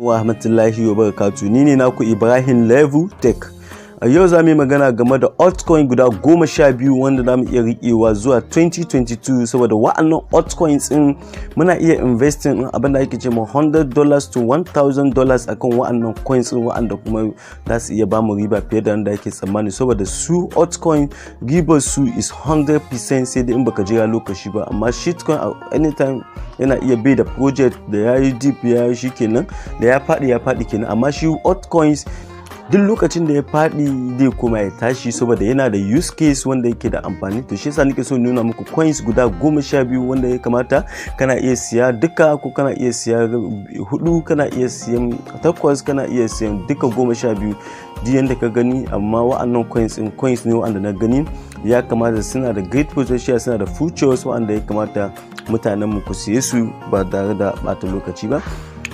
wa rahmatullahi wa barakatuh. Ni ne naku Ibrahim Level Tech. A yau za mu yi magana game da altcoin guda 12 wanda za mu iya riƙewa zuwa 2022, saboda wa'annan altcoins din muna iya investing abin da ake ce ma $100 to $1,000 akan wa'annan coins din, wa'anda kuma za su iya ba mu riba fiye da wanda ake tsammani, saboda su altcoin ribar su is 100%, sai dai in baka jira lokaci ba. Amma shitcoin anytime yana iya bai da project da yayi deep ya shi kenan, da ya faɗi kenan. Amma shi altcoins duk lokacin da ya faɗi zai kuma ya tashi, saboda yana da use case wanda yake da amfani. To shi yasa nake so nuna muku coins guda 12 wanda ya kamata kana iya siya duka, ko kana iya siya 4, kana iya siyan 8, kana iya siyan duka 12 duk yanda ka gani. Amma wa'annan coins ne wa'anda na gani ya kamata, suna da great potential, suna da futures wa'anda ya kamata mutanen mu ku siye su ba tare da bata lokaci ba.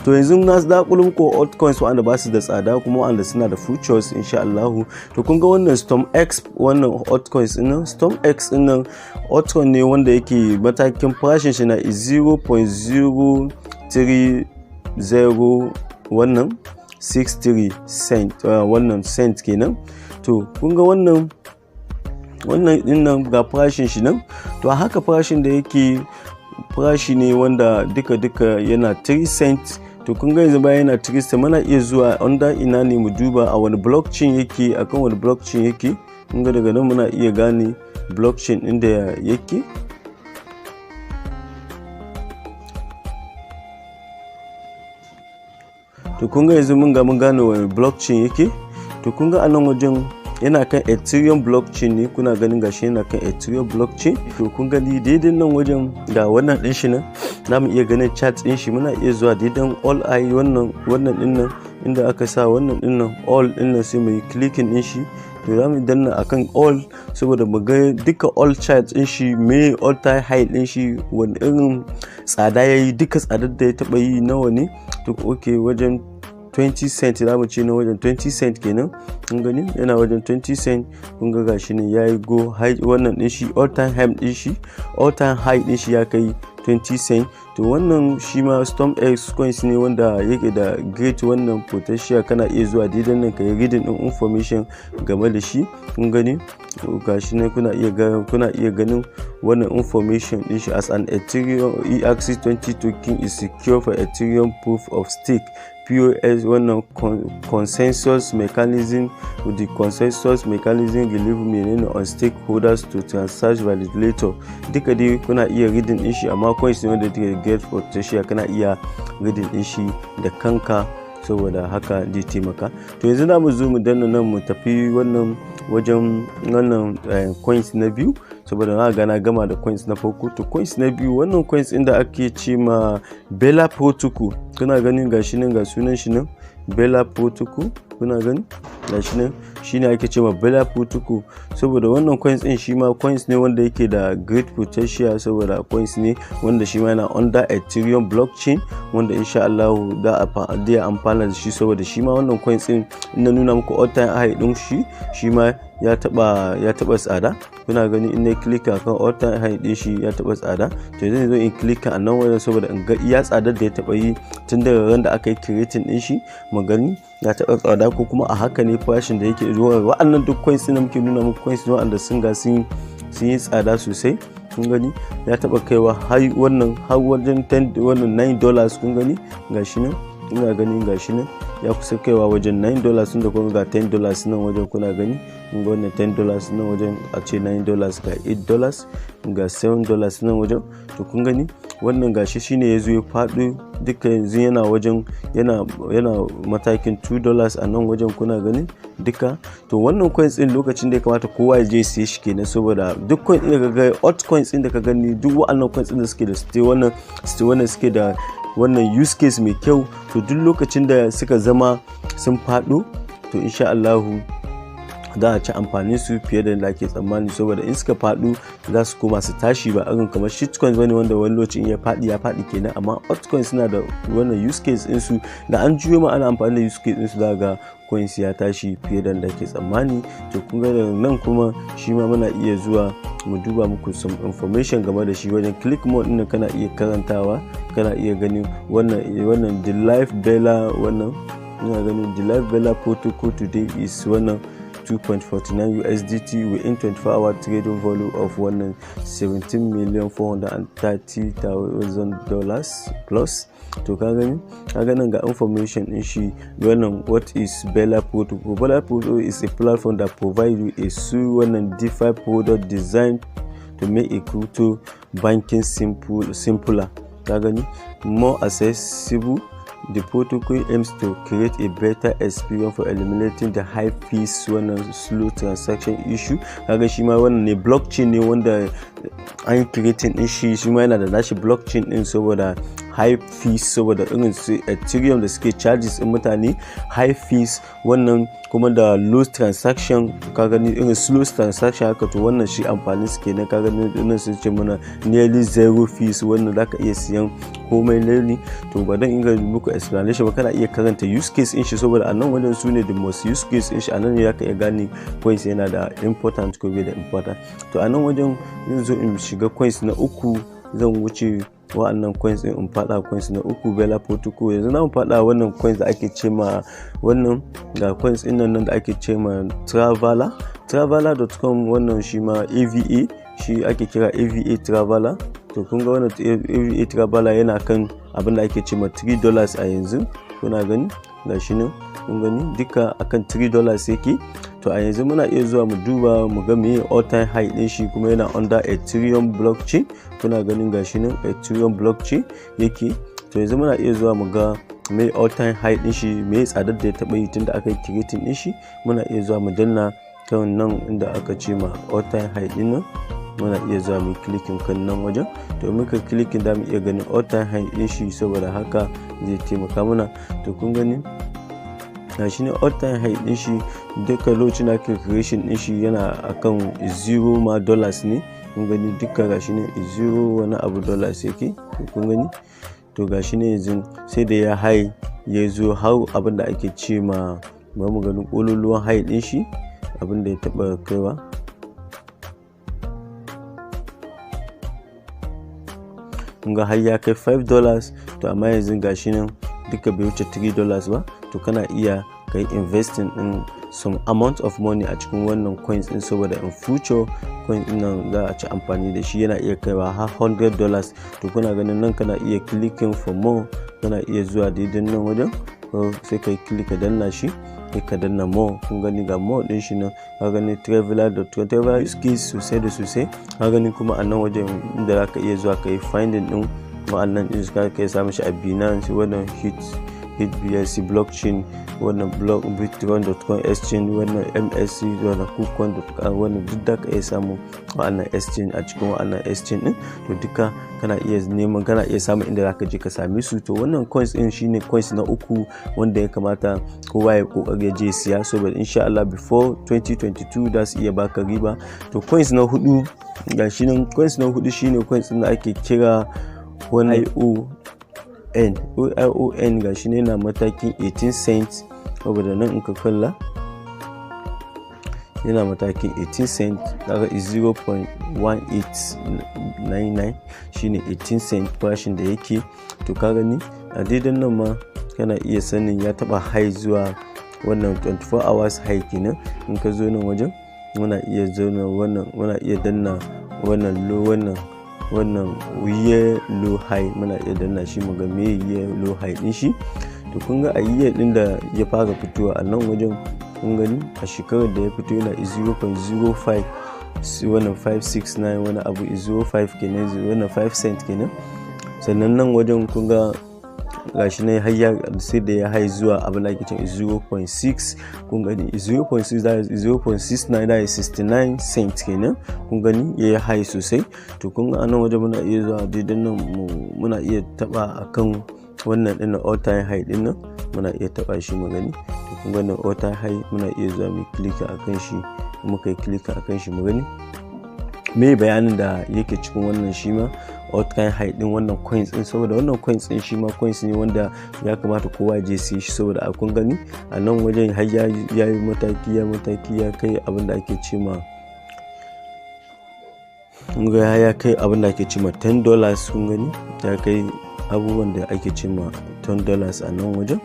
To yanzu na zaƙulo muku altcoins wanda ba su da tsada kuma wanda suna da futures insha Allah. To kun ga wannan StormX, wannan altcoins din nan, StormX din nan altcoin ne wanda yake matakin farashin shi na 0.030 wannan 63 cent, wannan cent kenan. To kun ga wannan din nan ga farashin shi nan. To a haka farashin da yake farashi ne wanda duka yana 3 cent. To kun ga yanzu bayan yana 3 cent, muna iya zuwa under ina ne mu duba a wani blockchain yake, akan wani blockchain yake. Kun ga daga nan muna iya gane blockchain din da yake. To kun ga yanzu mun gane wani blockchain yake. To kun ga anan wajen yana kan Ethereum blockchain ne, kuna ganin gashi yana kan Ethereum blockchain. To kun gani daidai nan wajen ga wannan din shi nan, za mu iya ganin chart din shi. Muna iya zuwa daidan all eye wannan din nan, inda aka sa wannan din nan all din nan, sai mu yi clicking din shi. To za mu danna akan all saboda mu ga duka all charts din shi, me all time high din shi, wani irin tsada yayi, duka tsadar da ya taba yi nawa ne. To okay, wajen 20 cent za mu ce na wajen 20 cent kenan. Kun gani yana wajen 20 cent. Kun ga gashi ne yayi go high wannan din shi, all time high din shi, all time high din shi ya kai 20 cent. To wannan shi ma StormX coins ne wanda yake da great wannan potential. Kana iya zuwa daidan nan ka yi reading din information game da shi. Kun gani gashi ne, kuna iya ganin wannan information din shi. As an Ethereum ERC20 token is secure for Ethereum proof of stake POS, wannan consensus mechanism. With the consensus mechanism relieve menene on stakeholders to transact validator. Duka dai kuna iya reading din shi, amma coins ne wanda take get potential, kana iya reading din shi da kanka, saboda haka zai taimaka. To yanzu za mu zo mu danna nan mu tafi wannan wajen wannan coins na biyu, saboda na gama da coins na farko. To coins na biyu, wannan coins inda ake ce ma Bella Protocol, kuna ganin gashi nan ga sunan shi nan Bella Protocol, kuna gani gashi nan shine ake ce ma Bella Protocol. Saboda wannan coins din shi ma coins ne wanda yake da great potential, saboda coins ne wanda shi ma yana under Ethereum blockchain, wanda insha Allah da a amfana da shi. Saboda shi ma wannan coins din ina nuna muku all time high din shi ma ya taba tsada. Kuna gani in na click akan all time high din shi ya taba tsada. To zan zo in click a nan wajen saboda in ga iya tsadar da ya taba yi tun daga ran da aka yi creating din shi, mu gani ya taba tsada ko kuma a haka ne farashin da yake zuwa. Wa'annan duk coins din muke nuna muku coins ne wanda sun yi tsada sosai. Kun gani ya taba kaiwa har wajen $9. Kun gani gashi nan, ina ganin gashi nan ya kusa kaiwa wajen $9, tunda kuma ga $10 nan wajen, kuna gani kun ga wannan $10 nan wajen, a ce $9 ga $8 ga $7 nan wajen. To kun gani wannan gashi shine yazo ya faɗo duka, yanzu yana wajen yana matakin $2 a nan wajen, kuna gani duka. To wannan coins din lokacin da ya kamata kowa ya je siye shi kenan, saboda duk coin din da kaga altcoins din da ka gani, duk wa'annan coins din da suke da wannan suke da wannan use case mai kyau. To duk lokacin da suka zama sun faɗo, to insha Allah za a ci amfanin su fiye da yadda ake tsammani, saboda in suka faɗo za su koma su tashi, ba irin kamar shitcoins bane wanda wani lokacin ya faɗi kenan. Amma altcoins suna da wannan use case din su, da an juyo ma ana amfani da use case din su za ga coins ya tashi fiye da yadda ake tsammani. To kun ga nan kuma shi ma muna iya zuwa mu duba muku some information game da shi. Wajen click more din kana iya karantawa, kana iya ganin wannan the live bella, wannan ina ganin the live bella protocol today is wannan 2.49 USDT within 24-hour trading volume of $17,430,000 plus. To ka gani nan ga information din shi. Wannan what is Bella Protocol? Bella Protocol is a platform that provides you a wannan DeFi product designed to make a crypto banking simpler. Ka gani, more accessible. The protocol aims to create a better experience for eliminating the high fees wannan slow transaction issue. Kaga shi ma wannan ne blockchain ne wanda an creating din shi ma yana da nashi blockchain din, saboda high fees, saboda irin su Ethereum da suke charges din mutane high fees, wannan kuma da low transaction. Ka gani irin slow transaction haka, to wannan shi amfani su kenan. Ka gani dinnan sun ce mana nearly zero fees, wannan zaka iya siyan komai lalle. To ba dan inga muku explanation ba, kana iya karanta use case din shi, saboda anan wajen su ne the most use case din shi. Anan ne zaka iya gane coins yana da important ko bai da important. To anan wajen zan zo in shiga coins na uku, zan wuce wa'annan coins din in fada coins na uku, Bella Protocol. Yanzu na fada wannan coins da ake ce ma wannan ga coins din nan da ake ce ma Traveler.com. wannan shi ma AVA, shi ake kira AVA Traveler. To kun ga wannan AVA Traveler yana kan abin da ake ce ma $3 a yanzu. Kuna gani gashi nan, kun gani duka akan $3 yake. To a yanzu muna iya zuwa mu duba mu ga meye all time high din shi, kuma yana under Ethereum blockchain. Kuna ganin gashi nan Ethereum blockchain yake. To yanzu muna iya zuwa mu ga meye all time high din shi, meye tsadar da ya taba yi tunda aka yi creating din shi. Muna iya zuwa mu danna kan nan inda aka ce ma all time high din nan, muna iya zuwa mu clicking kan nan wajen. To muka clicking da mu iya ganin all time high din shi, saboda haka zai taimaka mana. To kun gani gashi ne all time high din shi, duka lokacin da creation din shi yana akan $0 ne. Kun gani duka gashi ne 0 wani abu dollars yake. Kun gani, to gashi ne yanzu sai da ya high ya zo har abin da ake ce ma, ba mu ganin kololuwan high din shi, abin da ya taba kaiwa. Kun ga har ya kai $5. To amma yanzu gashi nan duka bai wuce $3 ba. To kana iya kai investing in some amount of money a cikin wannan coins din, saboda in future coins din nan za a ci amfani da shi, yana iya kaiwa har $100. To kuna ganin nan kana iya clicking for more, kana iya zuwa daidai nan wajen, sai kai click ka danna shi, sai ka danna more. Kun gani ga more din shi nan, ka gani Traveler.com, Traveler use case sosai da sosai. Ka gani kuma a nan wajen inda zaka iya zuwa kai finding din wa'annan din, ka kai samu shi a Binance, wannan HitBSC blockchain, wannan Bitcoin.com exchange, wannan MSC, wannan KuCoin.com, wannan duk da ka iya samu wa'annan exchange a cikin wa'annan exchange din. To duka kana iya neman, kana iya samun inda zaka je ka same su. To wannan coins din shine coins na uku wanda ya kamata kowa ya kokari ya je siya, saboda insha Allah before 2022 da su iya baka riba. To coins na hudu gashi nan, coins na hudu shine coins din da ake kira wannan ALTCOIN. gashi ne na matakin 18 cents, saboda nan in ka kalla yana matakin 18 cents, daga 0.1899 shine 18 cents farashin da yake. To ka gani a daidai nan ma kana iya sanin ya taba high zuwa wannan 24 hours high kenan. In ka zo nan wajen muna iya zauna wannan, muna iya danna wannan low, wannan year low high, muna iya danna shi mu ga me year low high din shi. To kun ga a year din da ya fara fitowa a nan wajen, kun gani a shekarar da ya fito yana 0.05, wannan 569 wani abu 05 kenan, wannan 5 cent kenan. Sannan nan wajen kun ga gashi ne har ya sai da ya hai zuwa abin da ake cewa 0.6. kun gani 0.6 da 0.69 da 69 cent kenan. kun gani ya hai sosai. To kun ga anan wajen muna iya zuwa daidan nan muna iya taba akan wannan din all time high din nan, muna iya taba shi mu gani to kun ga nan auto high muna iya zuwa mu click akan shi, muka yi click akan shi mu gani me bayanin da yake cikin wannan shi ma ALTCOIN high din wannan coins din, saboda wannan coins din shi ma coins ne wanda ya kamata kowa je siye shi, saboda a kun gani a nan wajen har ya yi mataki ya kai abin da ake ce ma ya kai abin da ake ce ma $10. kun gani ya kai abubuwan da ake ce ma $10 a nan wajen.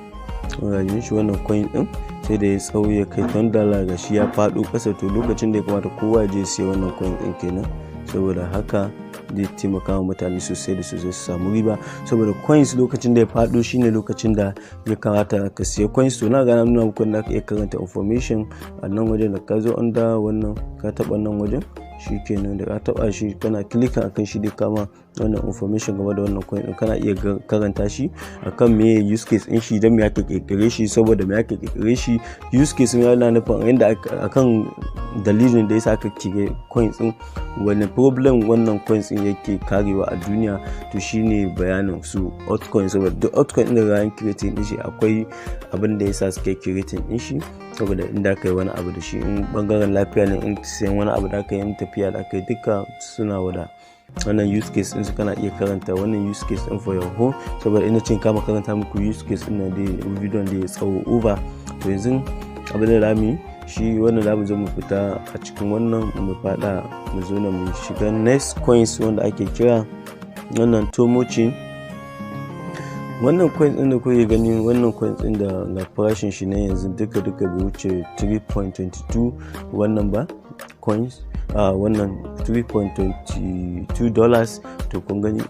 Kun shi wannan coin din sai da ya tsawo ya kai $10 ga shi ya faɗo ƙasa, to lokacin da ya kamata kowa je siya wannan coin din kenan, saboda haka zai taimaka wa mutane sosai da sosai su samu riba, saboda coins lokacin da ya faɗo shine lokacin da ya kamata ka siya coins. To na ga nuna muku da ka iya karanta information a nan wajen da ka zo under wannan ka taɓa nan wajen shi kenan, da ka taba shi kana clicking akan shi dai kama wannan information game da wannan coin din kana iya karanta shi akan me use case din shi, dan me ake kirkire shi, saboda me ake kirkire shi, use case ne yana nufin inda akan dalilin da yasa aka kire coins din, wani problem wannan coins din yake karewa a duniya, to shine bayanin su altcoin. Saboda duk altcoin din da ran creating din shi akwai abin da yasa suke creating din shi, saboda inda kai wani abu da shi, in bangaren lafiya ne, in sayan wani abu da kai, in tafiya da kai, duka suna wada wannan use case din su kana iya karanta wannan use case din for your home, saboda ina cin kama karanta muku use case din da video da ya tsawo over. To yanzu abin da zamu shi wannan zamu zo mu fita a cikin wannan mu fada mu zo na mu shiga next coins wanda ake kira wannan tomocin. Wannan coins din da kuke gani, wannan coins din da ga farashin shi ne yanzu duka bai wuce 3.22 wannan ba coins, wannan $3.22. to kun gani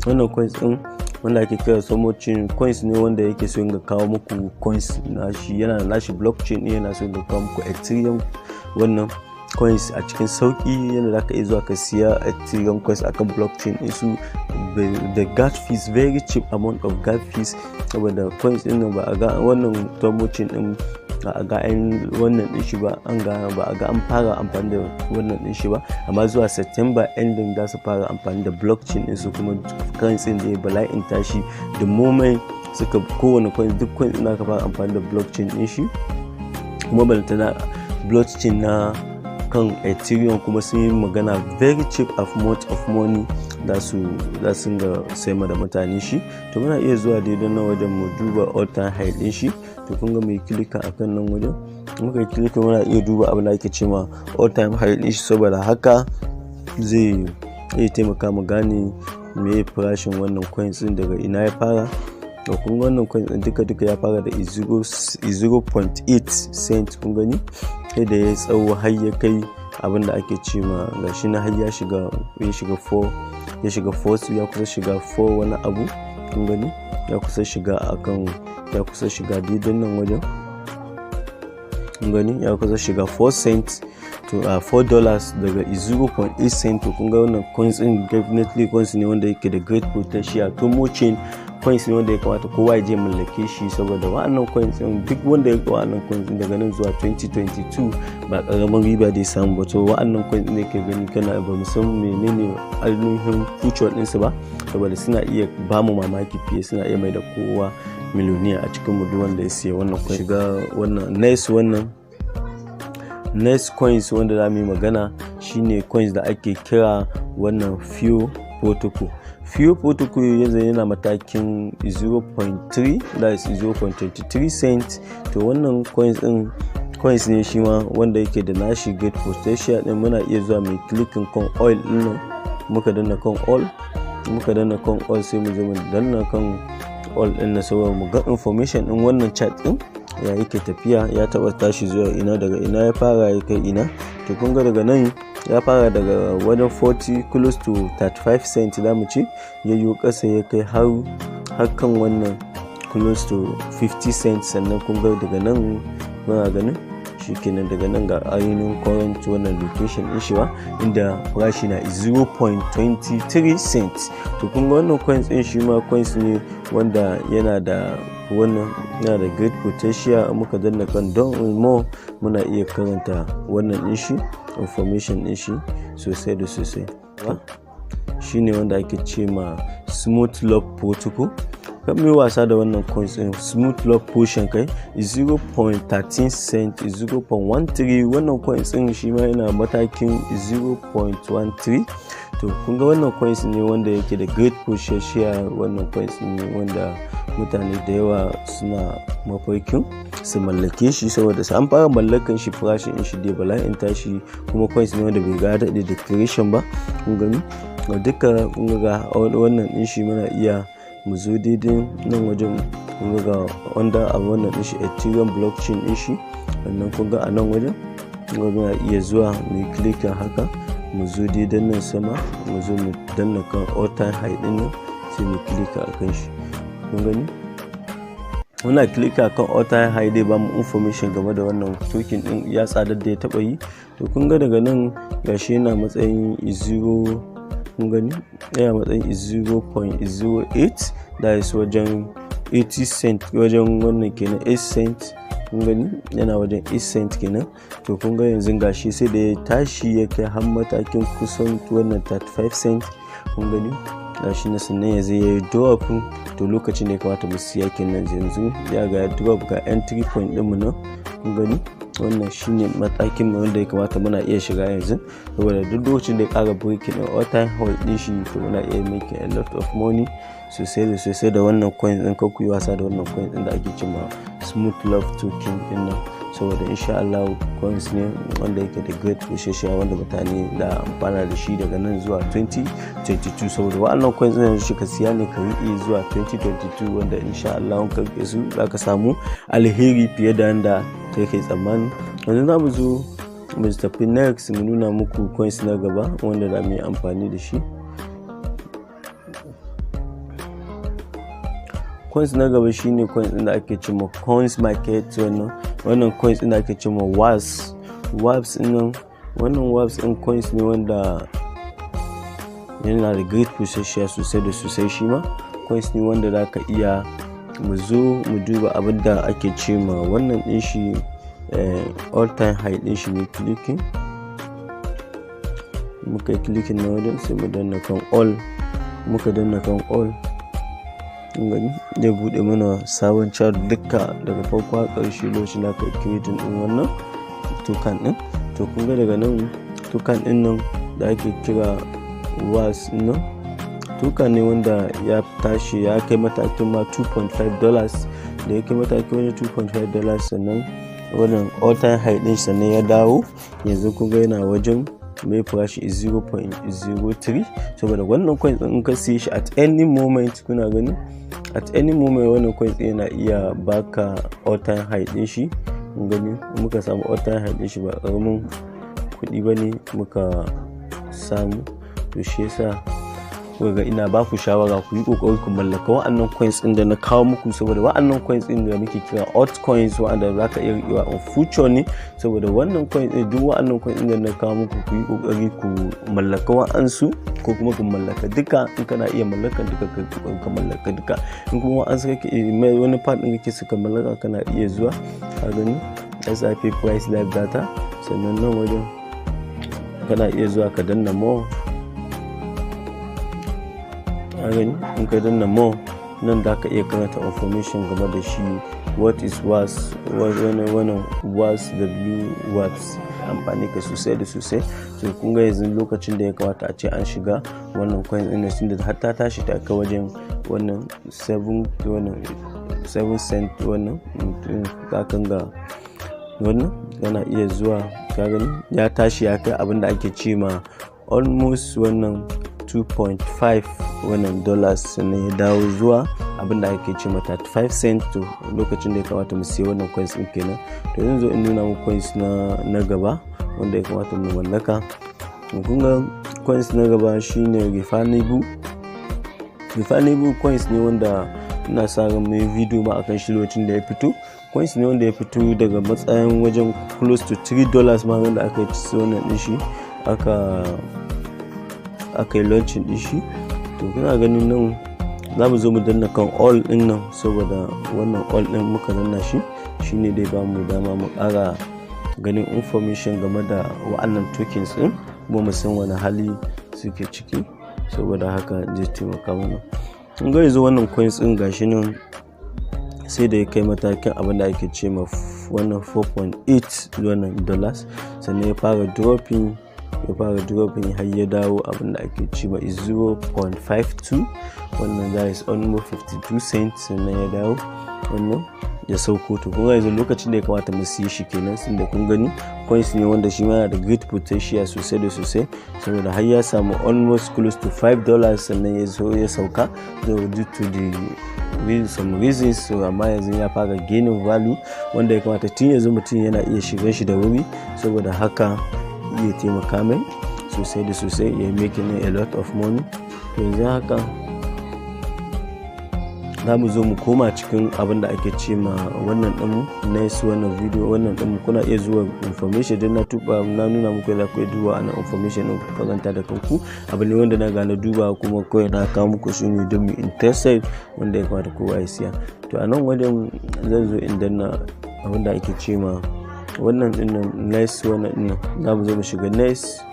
wannan coins din wanda ake kira tomocin coins ne wanda yake so ga kawo muku coins na shi, yana da nashi blockchain ne, yana so ga kawo muku Ethereum wannan coins a cikin sauki, yana da ka iya zuwa ka siya Ethereum coins akan blockchain din su, the gas fees very cheap amount of gas fees, saboda coins din ba a ga wannan tomocin din ba a ga wannan din shi ba, ba a ga an fara amfani da wannan din shi ba, amma zuwa September ending za su fara amfani da blockchain din su, kuma currency da ya bala'in tashi the moment suka kowane coin, duk coin din aka fara amfani da blockchain din shi, kuma balantana blockchain na kan Ethereum kuma sun yi magana very cheap amount of money da su ga sai da mutane shi. To muna iya zuwa daidai nan wajen mu duba all-time high din shi, to kun ga mai click akan nan wajen, muka yi click muna iya duba abin da ake cewa all-time high din shi, saboda haka zai iya taimaka mu gane me farashin wannan coins din daga ina ya fara. To kun ga wannan coins din duka ya fara da 0.8 cent, kun gani sai da ya tsawo har ya kai abin da ake ce ma gashi na har ya shiga 4 ya kusa shiga 4 wani abu, kun gani ya kusa shiga daidai nan wajen, kun gani ya kusa shiga 4 cents to $4 daga 0.8 cent. To kun ga wannan coins din definitely coins ne wanda yake da great potential, tomocin coins ne wanda ya kamata kowa ya je mallake shi, saboda wa'annan coins din duk wanda ya ga wa'annan coins din daga nan zuwa 2022 ba karamin riba da ya samu ba. To wa'annan coins din da ke gani kana ba mu san menene ainihin future din su ba, saboda suna iya ba mu mamaki fiye, suna iya mai da kowa miliyoniya a cikin mu duk wanda ya siya wannan coin. Shiga wannan next coins wanda za mu yi magana shine coins da ake kira wannan FIO protocol. FIO protocol yanzu yana matakin 0.3, that is 0.23 cent. To wannan coins ne shi ma wanda yake da nashi great potential din. Muna iya zuwa mai clicking kan oil din nan, muka danna kan oil sai mu zo mu danna kan oil din na, saboda mu ga information din wannan chart din ya yake tafiya, ya taba tashi zuwa ina, daga ina ya fara ya kai ina. To kun ga daga nan ya fara daga wajen 40 close to 35 cent da mu ci, yayyo kasa ya kai har kan wannan close to 50 cent. Sannan kun ga daga nan muna ganin shikenan daga nan ga ainihin current wannan location din shi ba, inda farashi na 0.23 cents. To kun ga wannan coins din shi ma coins ne wanda yana da great potential. Muka danna kan don more muna iya karanta wannan din shi information din shi sosai da sosai. Shine wanda ake ce ma smooth lock protocol. kan mai wasa da wannan coins din. Smooth lock portion kai 0.13 cent 0.13. wannan coins din shi ma yana matakin 0.13. to kun ga wannan coins ne wanda yake da great potential. wannan coins ne wanda mutane da yawa suna mafarkin su mallake shi, saboda an fara mallakan shi farashin shi dai bala'in tashi, kuma coins ne wanda bai ga da declaration ba. kun gani duka kun ga wannan din shi muna iya mu zo daidai nan wajen kun ga wanda a wannan din shi Ethereum blockchain din shi, sannan kun ga a nan wajen kun ga muna iya zuwa mu click haka mu zo daidai nan sama, mu zo mu danna kan all time high din nan sai mu click akan shi. kun gani muna click akan all time high dai ba mu information game da wannan token din ya tsadar da ya taba yi. to kun ga daga nan gashi yana matsayin 0, kun gani yana matsayin 0.08, da is wajen 80 cent, wajen wannan kenan 8 cent. kun gani yana wajen 8 cent kenan. to kun ga yanzu gashi sai da ya tashi ya kai har matakin kusan wannan 35 cent. kun gani gashi na sannan yanzu ya yi drop. to lokacin da ya kamata mu siya kenan, yanzu ya ga drop ga entry point din mu nan. kun gani wannan shine matakin mu wanda ya kamata muna iya shiga yanzu, saboda duk lokacin da ya kara breaking din all time high din shi to muna iya making a lot of money sosai da sosai da wannan coin din. ku yi wasa da wannan coin din da ake cewa smooth love token din nan, saboda insha Allah coins ne wanda yake da great potential wanda mutane da amfana da shi daga nan zuwa 2022. saboda wa'annan coins din shi ka siya ne ka riƙe zuwa 2022, wanda insha Allah ka rike su zaka samu alheri fiye da yanda kake tsammani. yanzu za mu zo mu tafi next mu nuna muku coins na gaba wanda za mu yi amfani da shi. coins na gaba shine coins din da ake cewa coins market. wannan coins din da ake cewa WAPS din. wannan WAPS din coins ne wanda yana da great potential sosai da sosai. shi ma coins ne wanda zaka iya mu zo mu duba abin da ake cewa wannan din shi all time high din shi ne clicking. muka clicking na wajen sai mu danna kan all. muka danna kan all gani zai bude mana sabon chart duka daga farko har ƙarshe lokacin da ka creating din wannan token din. to kun ga daga nan token din nan da ake kira WAS nan, token ne wanda ya tashi ya kai matakin ma $2.5 da ya kai matakin wani $2.5, sannan wannan all time high din sannan ya dawo yanzu kun ga yana wajen mai farashi 0.03. saboda wannan coin din in ka siye shi at any moment, kuna gani at any moment wannan coin din yana iya baka all time high din shi. kun gani muka samu all time high din shi ba karamin kudi bane muka samu. to shi yasa ga ina ba ku shawara ku yi kokari ku mallaka wa'annan coins din da na kawo muku, saboda wa'annan coins din da muke kira ALTCOINs wa'anda za ka iya riƙewa on future ne. saboda wannan coins din duk wa'annan coins din da na kawo muku ku yi kokari ku mallaka wa'ansu, ko kuma ku mallaka duka. in kana iya mallaka duka ka mallaka duka, in kuma wa'ansu kake wani part din kake suka mallaka kana iya zuwa ka gani SIP price live data, sannan nan wajen kana iya zuwa ka danna more. gani in ka danna more nan da ka iya karanta information game da shi, what is WAS, wannan WAS WAPS amfani ka sosai da sosai. so kun ga yanzu lokacin da ya kamata a ce an shiga wannan coin din tun da har ta tashi ta kai wajen wannan 7 cent. wannan ka kan ga wannan yana iya zuwa ka gani ya tashi ya kai abinda ake ce ma almost wannan 2.5 wannan dollars, sannan ya dawo zuwa abinda ake ce mata 35 cent. to lokacin da ya kamata mu siya wannan coins din kenan. to yanzu in nuna muku coins na gaba wanda ya kamata mu mallaka. kun ga coins na gaba shine refundable coins ne wanda ina sa ran mai video ma akan shi lokacin da ya fito. coins ne wanda ya fito daga matsayin wajen close to $3 ma wanda aka yi wannan din shi aka yi launching din shi. to kuna ganin nan za mu zo mu danna kan all din nan, saboda wannan all din muka danna shi shine dai ba mu dama mu ƙara ganin information game da wa'annan tokens din, kuma mu san wani hali suke ciki, saboda haka zai taimaka mana. kun ga yanzu wannan coins din gashi nan sai da ya kai matakin abin da ake ce ma wannan 4.8 wannan dollars, sannan ya fara dropping har ya dawo abin da ake ce ma 0.52, wannan that is almost 52 cents, sannan ya dawo wannan ya sauko. To kun ga yanzu lokacin da ya kamata mu siye shi kenan, sun da kun gani coins ne wanda shi ma yana da great potential sosai da sosai, saboda har ya samu almost close to $5 sannan ya zo ya sauka due to some reasons. So amma yanzu ya fara gaining value wanda ya kamata tun yanzu mutum yana iya shigan shi da wuri, saboda haka iya taimaka mai sosai da sosai, ya making a lot of money. To yanzu haka za mu zo mu koma cikin abin da ake ce ma wannan ɗinmu next wannan video wannan ɗinmu. Kuna iya zuwa information din na tuba na nuna muku yadda ku duba ana information din ku karanta da kanku. Abu ne wanda na gane duba kuma kawai na kawo muku shi ne don mu interested wanda ya kamata kowa ya siya. To a nan wajen zan zo in danna abin da ake ce ma wannan ɗin next wannan ɗin. Za mu zo mu shiga next,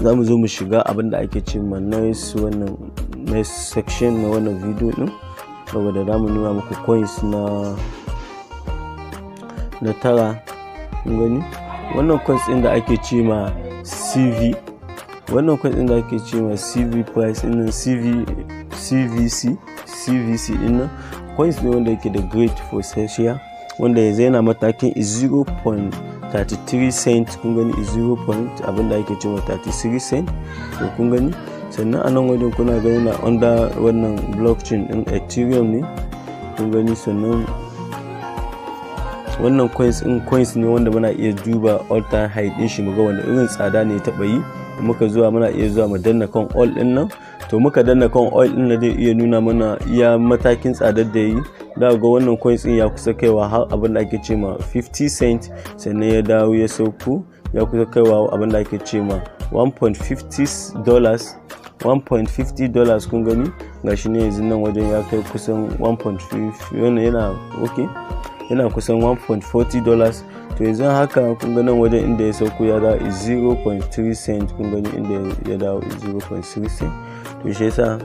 za mu zo mu shiga abin da ake ce ma next wannan next section na wannan video din, saboda za mu nuna muku coins na tara. kun gani wannan coins din da ake ce ma CV, wannan coins din da ake ce ma CV price din CVC din nan coins ne wanda yake da great potential, wanda yanzu yana matakin 0.33 cent. kun gani 0. abinda ake ce ma 33 cent. to kun gani sannan a nan wajen kuna gani na under wannan blockchain din Ethereum ne, kun gani. Sannan wannan coins ne wanda muna iya duba all time high din shi muga wanda irin tsada ne ta yi. Muka zuwa muna iya zuwa mu danna kan all din nan, to muka danna kan all din nan zai iya nuna mana iya matakin tsadar da yi. Da ga wannan coins din ya kusa kaiwa har abin da ake ce ma 50 cent, sannan ya dawo ya sauko ya kusa kaiwa abin da ake ce ma $1.50. kun gani gashi ne yanzu nan wajen ya kai kusan 1.5 yana okay, yana kusan $1.40. to yanzu haka kun ga nan wajen inda ya sauko ya dawo 0.3 cent. kun gani inda ya dawo 0.3 cent. to shi yasa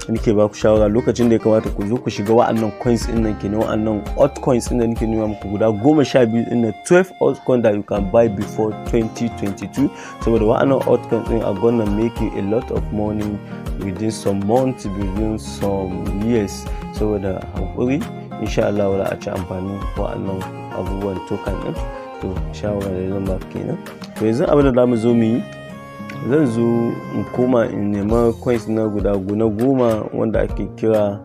nake ba ku shawara lokacin da ya kamata ku zo ku shiga wa'annan coins din nan kenan, wa'annan altcoins din da nake nuna muku guda 12 din nan, 12 altcoins that you can buy before 2022. saboda wa'annan altcoins din are gonna make you a lot of money within some months, within some years. saboda hakuri insha Allah wala a ci amfanin wa'annan abubuwan token din. to shawara da zan ba kenan. to yanzu abin da zamu zo mu yi, zan zo in koma in nema coins na guda 10 wanda ake kira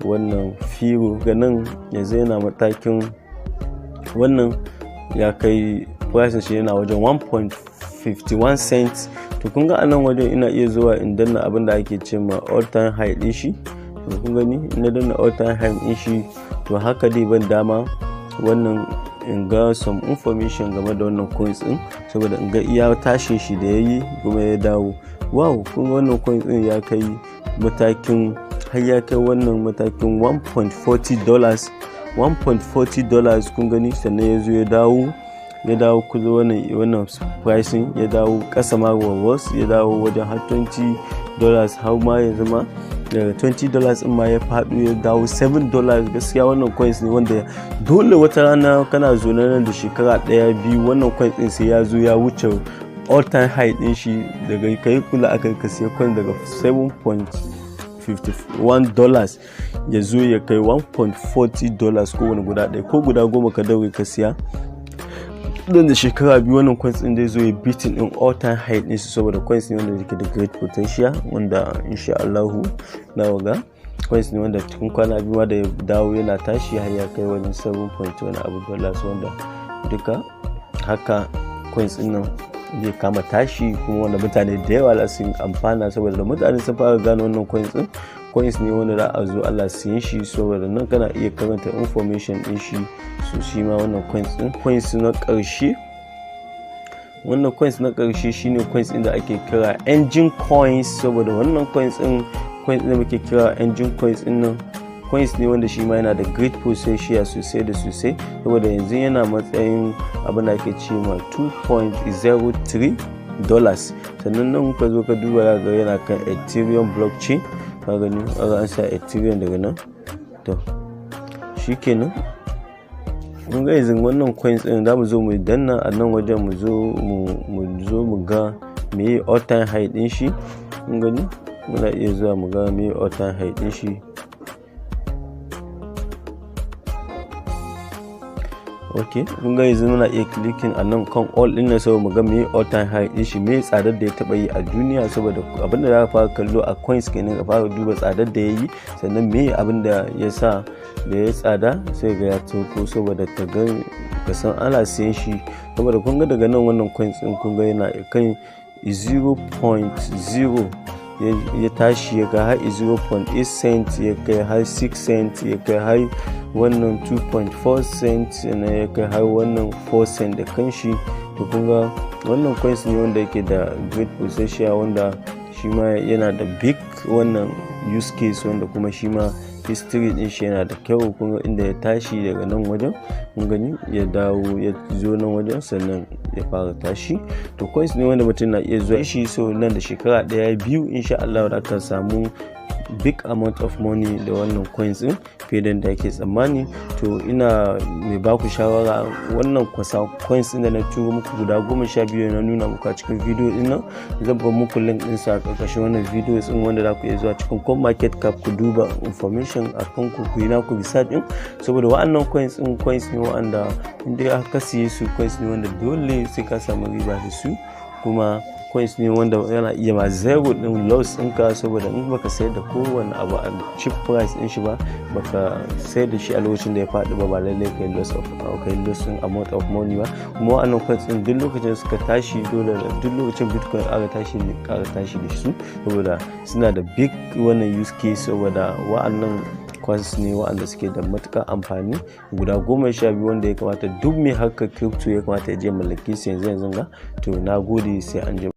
wannan Firo. ganin yanzu yana matakin wannan ya kai price shi yana wajen 1.51 cents. to kun ga anan wajen ina iya zuwa in danna abin da ake ce ma all time high din shi. to kun gani ina danna all time high din shi, to haka dai ban dama wannan in ga some information game da wannan coins din, saboda in ga iya tashin shi da yayi kuma ya dawo. wow, kun ga wannan coins din ya kai matakin har ya kai wannan matakin $1.40. kun gani sannan ya zo ya dawo kuzo wannan pricing ya dawo kasa ma wawas, ya dawo wajen har $20 har ma ya zama $20 in ma ya faɗo ya dawo $7. gaskiya wannan coins ne wanda dole wata rana kana zo nan da shekara 1-2 wannan coins din sai ya zo ya wuce all time high din shi. daga kai kula aka ka siya coin daga $7.51 ya zo ya kai $1.40 kowane guda ɗaya, ko guda 10 ka daure ka siya. don da shekara 2 wannan coins din zai zo ya beating in all time high din su, saboda coins ne wanda yake da great potential, wanda insha Allah na waga coins ne wanda cikin kwana 2 ma da ya dawo yana tashi har ya kai wajen $7.1 wanda duka haka coins din nan zai kama tashi, kuma wanda mutane da yawa za su amfana, saboda da mutane sun fara gane wannan coins ne wanda za a zo Allah siyan shi. saboda nan kana iya karanta information din shi. so shi ma wannan coins na ƙarshe, wannan coins na ƙarshe shine coins din da ake kira engine coins. saboda wannan coins din da muke kira engine coins din nan coins ne wanda shi ma yana da great potential sosai da sosai, saboda yanzu yana matsayin abin da ake ce ma $2.03. sannan nan ka zo ka duba ga yana kan Ethereum blockchain. ka gani an sa Ethereum daga nan. To shikenan mun ga yanzu wannan coins din za mu zo mu danna a nan wajen mu zo mu ga me all time high din shi. Mun gani muna iya zuwa mu ga me all time high din shi. Okay, kun ga yanzu muna iya clicking a nan kan all din nan saboda mu ga me all time high din shi, me tsadar da ya taba yi a duniya, saboda abinda za ka fara kallo a coins kenan ka fara duba tsadar da yayi, sannan me abinda ya sa da ya tsada sai ga ya sauko, saboda ta ga ka san ana siyan shi. Saboda kun ga daga nan wannan coins din kun ga yana kan 0.0 ya tashi ya ga har 0.8 cent, ya kai har 6 cent, ya kai har wannan 2.4 cent, na ya kai har wannan 4 cent da kanshi. To kun ga wannan coins ne wanda yake da great potential, wanda shi ma yana da big wannan use case, wanda kuma shi ma history din shi yana da kyau. Kun ga inda ya tashi daga nan wajen, kun gani ya dawo ya zo nan wajen sannan ya fara tashi. To coins ne wanda mutum na iya zuwa shi, so nan da shekara 1-2 insha Allah za ka samu big amount of money da wannan coins din fiye da yadda ake tsammani. To ina mai baku shawara, wannan kwasa coins din da na turo muku guda 12 na nuna muku a cikin video din nan, zan bar muku link din sa a ƙarƙashin wannan video din, wanda za ku iya zuwa cikin coin market cap ku duba information akan ku yi naku research din, saboda wa'annan coins din coins ne wanda inda aka siye su coins ne wanda dole sai ka samu riba da su, kuma coins ne wanda yana iya ma zero din loss ɗinka, saboda in baka sayar da kowane abu a cheap price din shi ba, baka sayar da shi a lokacin da ya faɗi ba lallai kai loss din amount of money ba. Kuma wa'annan coins din duk lokacin da suka tashi, dole duk lokacin bitcoin ƙara tashi da su, saboda suna da big wannan use case, saboda wa'annan coins ne wa'anda suke da matuƙar amfani guda 12 wanda ya kamata duk mai harkar crypto ya kamata ya je mallake su yanzu ga. To na gode, sai an jima.